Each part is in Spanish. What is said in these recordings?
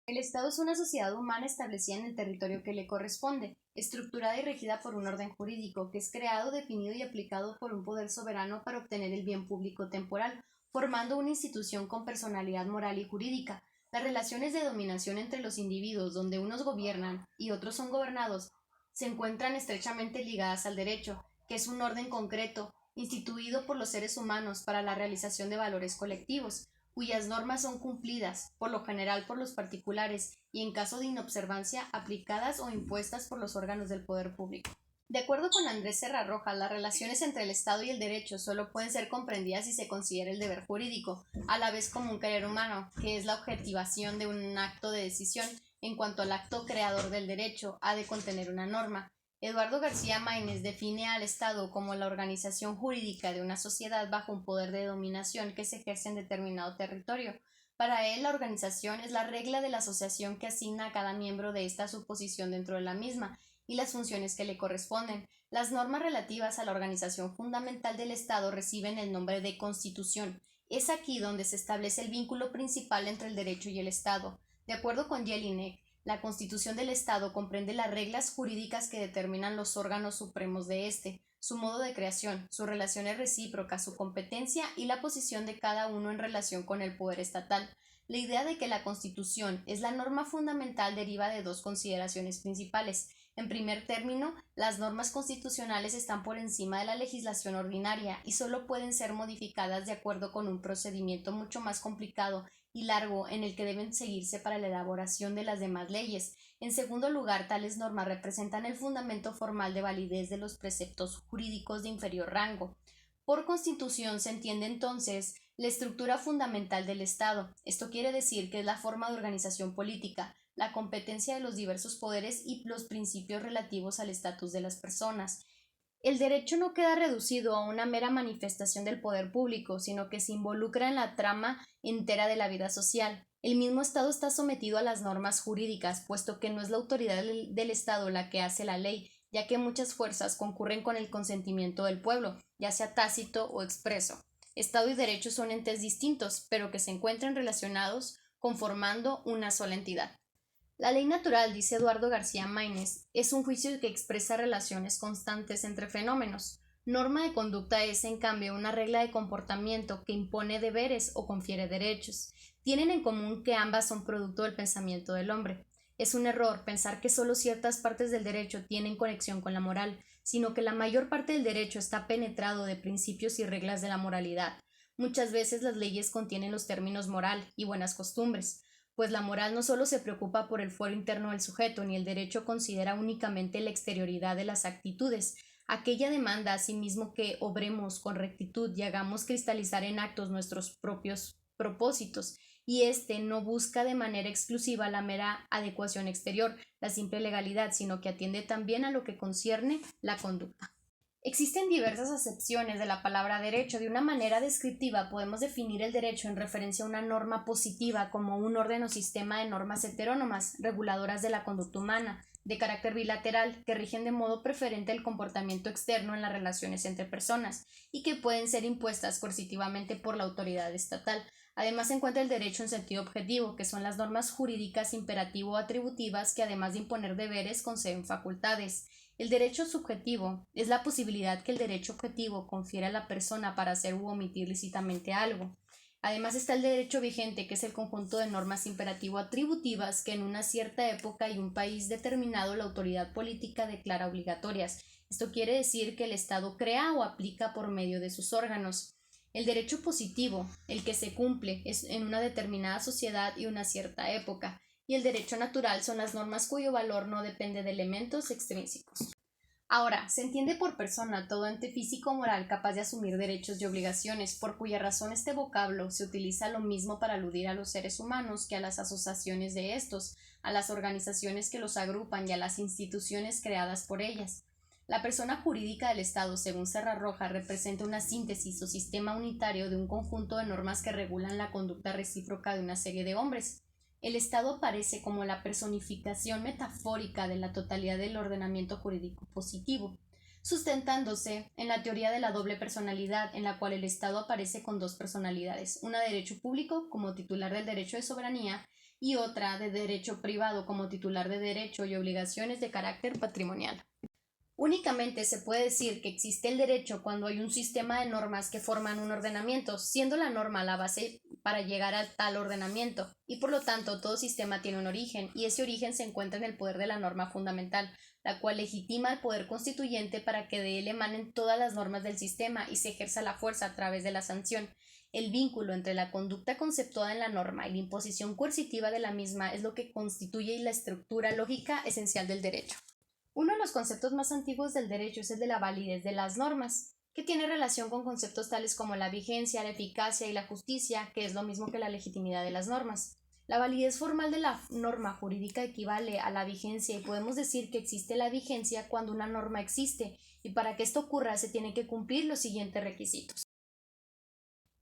El Estado es una sociedad humana establecida en el territorio que le corresponde, estructurada y regida por un orden jurídico que es creado, definido y aplicado por un poder soberano para obtener el bien público temporal, formando una institución con personalidad moral y jurídica. Las relaciones de dominación entre los individuos, donde unos gobiernan y otros son gobernados, se encuentran estrechamente ligadas al derecho, que es un orden concreto, instituido por los seres humanos para la realización de valores colectivos, cuyas normas son cumplidas, por lo general por los particulares, y en caso de inobservancia, aplicadas o impuestas por los órganos del poder público. De acuerdo con Andrés Serrarroja, las relaciones entre el Estado y el derecho solo pueden ser comprendidas si se considera el deber jurídico, a la vez como un querer humano, que es la objetivación de un acto de decisión en cuanto al acto creador del derecho ha de contener una norma. Eduardo García Maínez define al Estado como la organización jurídica de una sociedad bajo un poder de dominación que se ejerce en determinado territorio. Para él, la organización es la regla de la asociación que asigna a cada miembro de esta su posición dentro de la misma y las funciones que le corresponden. Las normas relativas a la organización fundamental del Estado reciben el nombre de Constitución. Es aquí donde se establece el vínculo principal entre el derecho y el Estado. De acuerdo con Jelinek, la Constitución del Estado comprende las reglas jurídicas que determinan los órganos supremos de éste, su modo de creación, sus relaciones recíprocas, su competencia y la posición de cada uno en relación con el poder estatal. La idea de que la Constitución es la norma fundamental deriva de dos consideraciones principales. En primer término, las normas constitucionales están por encima de la legislación ordinaria y solo pueden ser modificadas de acuerdo con un procedimiento mucho más complicado y largo en el que deben seguirse para la elaboración de las demás leyes. En segundo lugar, tales normas representan el fundamento formal de validez de los preceptos jurídicos de inferior rango. Por Constitución se entiende entonces la estructura fundamental del Estado. Esto quiere decir que es la forma de organización política, la competencia de los diversos poderes y los principios relativos al estatus de las personas. El derecho no queda reducido a una mera manifestación del poder público, sino que se involucra en la trama entera de la vida social. El mismo Estado está sometido a las normas jurídicas, puesto que no es la autoridad del Estado la que hace la ley, ya que muchas fuerzas concurren con el consentimiento del pueblo, ya sea tácito o expreso. Estado y derecho son entes distintos, pero que se encuentran relacionados, conformando una sola entidad. La ley natural, dice Eduardo García Maínez, es un juicio que expresa relaciones constantes entre fenómenos. Norma de conducta es, en cambio, una regla de comportamiento que impone deberes o confiere derechos. Tienen en común que ambas son producto del pensamiento del hombre. Es un error pensar que solo ciertas partes del derecho tienen conexión con la moral, sino que la mayor parte del derecho está penetrado de principios y reglas de la moralidad. Muchas veces las leyes contienen los términos moral y buenas costumbres, pues la moral no solo se preocupa por el fuero interno del sujeto, ni el derecho considera únicamente la exterioridad de las actitudes. Aquella demanda asimismo que obremos con rectitud y hagamos cristalizar en actos nuestros propios propósitos, y éste no busca de manera exclusiva la mera adecuación exterior, la simple legalidad, sino que atiende también a lo que concierne la conducta. Existen diversas acepciones de la palabra derecho. De una manera descriptiva podemos definir el derecho en referencia a una norma positiva como un orden o sistema de normas heterónomas, reguladoras de la conducta humana, de carácter bilateral, que rigen de modo preferente el comportamiento externo en las relaciones entre personas y que pueden ser impuestas coercitivamente por la autoridad estatal. Además se encuentra el derecho en sentido objetivo, que son las normas jurídicas imperativo-atributivas que además de imponer deberes conceden facultades. El derecho subjetivo es la posibilidad que el derecho objetivo confiere a la persona para hacer u omitir lícitamente algo. Además está el derecho vigente, que es el conjunto de normas imperativo-atributivas que en una cierta época y un país determinado la autoridad política declara obligatorias. Esto quiere decir que el Estado crea o aplica por medio de sus órganos. El derecho positivo, el que se cumple, es en una determinada sociedad y una cierta época, y el derecho natural son las normas cuyo valor no depende de elementos extrínsecos. Ahora, se entiende por persona todo ente físico o moral capaz de asumir derechos y obligaciones, por cuya razón este vocablo se utiliza lo mismo para aludir a los seres humanos que a las asociaciones de estos, a las organizaciones que los agrupan y a las instituciones creadas por ellas. La persona jurídica del Estado, según Serrarroja, representa una síntesis o sistema unitario de un conjunto de normas que regulan la conducta recíproca de una serie de hombres. El Estado aparece como la personificación metafórica de la totalidad del ordenamiento jurídico positivo. sustentándose en la teoría de la doble personalidad, en la cual el Estado aparece con dos personalidades, una de derecho público como titular del derecho de soberanía y otra de derecho privado como titular de derecho y obligaciones de carácter patrimonial. Únicamente se puede decir que existe el derecho cuando hay un sistema de normas que forman un ordenamiento, siendo la norma la base para llegar a tal ordenamiento, y por lo tanto todo sistema tiene un origen, y ese origen se encuentra en el poder de la norma fundamental, la cual legitima al poder constituyente para que de él emanen todas las normas del sistema y se ejerza la fuerza a través de la sanción. El vínculo entre la conducta conceptuada en la norma y la imposición coercitiva de la misma es lo que constituye la estructura lógica esencial del derecho. Uno de los conceptos más antiguos del derecho es el de la validez de las normas, que tiene relación con conceptos tales como la vigencia, la eficacia y la justicia, que es lo mismo que la legitimidad de las normas. La validez formal de la norma jurídica equivale a la vigencia y podemos decir que existe la vigencia cuando una norma existe, y para que esto ocurra se tienen que cumplir los siguientes requisitos.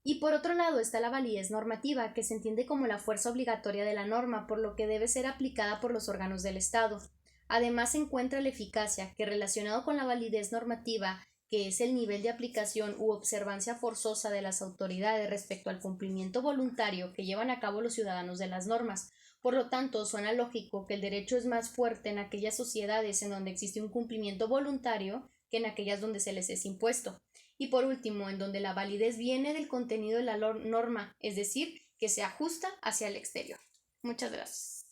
Y por otro lado está la validez normativa, que se entiende como la fuerza obligatoria de la norma, por lo que debe ser aplicada por los órganos del Estado. Además se encuentra la eficacia, que relacionado con la validez normativa, que es el nivel de aplicación u observancia forzosa de las autoridades respecto al cumplimiento voluntario que llevan a cabo los ciudadanos de las normas. Por lo tanto, suena lógico que el derecho es más fuerte en aquellas sociedades en donde existe un cumplimiento voluntario que en aquellas donde se les es impuesto. Y por último, en donde la validez viene del contenido de la norma, es decir, que se ajusta hacia el exterior. Muchas gracias.